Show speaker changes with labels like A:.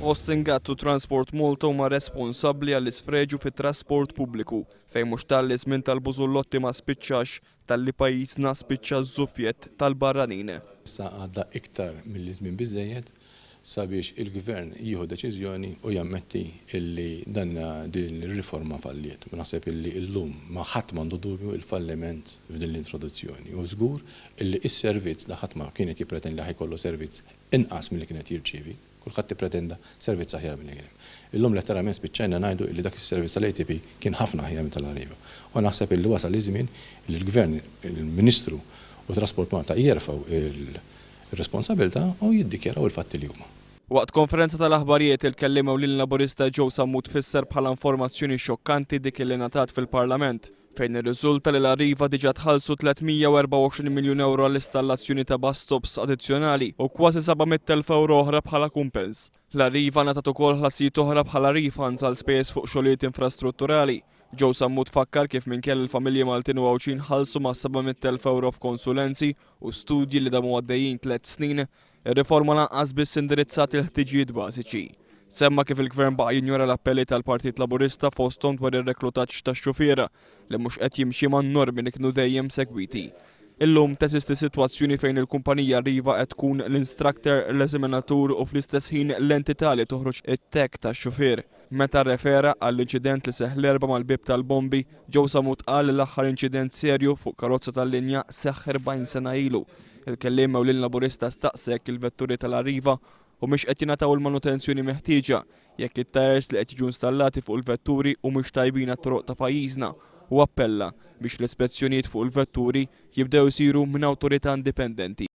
A: Austin Gattu Transport Malta huma responsabbli għall-isfreġu fit-trasport pubbliku fejn mhux tal-iżmien tal-bużullotti ma spiċċax tal-li pajjiżna spiċċa żufjet tal-barranin.
B: Issa għadda iktar mill-żmien biżżejjed sabiex il-gvern jieħu deċiżjoni u jammetti illi din ir-riforma falliet. Naħseb illi llum ma ħadd m'għandu dubju il-falliment f'din l-introduzzjoni. U żgur illi s-servizz li ħadd ma kienet jippretendi li ħajkollu servizz inqas milli kienet jirċievi, kulħadd tippretenda servizz aħjar minn kien. Illum letteralment spiċċajna ngħidu illi dak is-servizz tal-ATP kien ħafna aħjar minn tal-Arriva. U naħseb illi wasal iż-żmien li l-Gvern, il-Ministru u Trasport Malta jerfgħu il-responsabilità u jiddikjaraw il-fatti li huma.
A: Waqt konferenza tal-aħbarijiet il-kellimew lil laburista Joe Sammut fisser bħala informazzjoni xokkanti dik li ngħatat fil-Parlament fejn irriżulta li l-Arriva diġà tħallsu 324 miljun euro għall-installazzjoni ta' bus stops addizzjonali u kważi 700,000 euro oħra bħala kumpens. L-Arriva ngħatat ukoll ħlasijiet oħra bħala refunds għal spejjeż fuq xogħlijiet infrastrutturali. Joe Sammut fakkar kif minkejja il-familji Maltin u Għawċin ħallsu ma' 700,000 euro f'konsulenzi u studji li damu għaddejjin 3 snin, ir-riforma lanqas biss indirizzat il-ħtiġijiet bażiċi. Semma kif il-Gvern baqa' jinjora l-appelli tal-Partit Laburista fosthom dwar ir-reklutaġġ tax-xufiera li mhux qed jimxi man-normi li kienu dejjem segwiti. Illum teżisti sitwazzjoni fejn il-kumpanija Arriva qed tkun l-instructor, l-eżaminatur u fl-istess ħin l-entità li toħroġ it-tek tax-xufier. Meta rrefera għall-inċident li seħħ l-erba' mal-bib tal-bombi, Joe Sammut qal li l-aħħar inċident serju fuq karozza tal-linja seħħ 40 sena ilu. Il-kelliema lil laburista staqsek il-vetturi tal-Arriva u mhux qed jingħataw il-manutenzjoni meħtieġa jekk it-tires li qed jiġu installati fuq il-vetturi u mhux tajbin għat-toroq ta' pajjiżna u appella biex l-ispezzjonijiet fuq il-vetturi jibdew isiru minn awtorità indipendenti.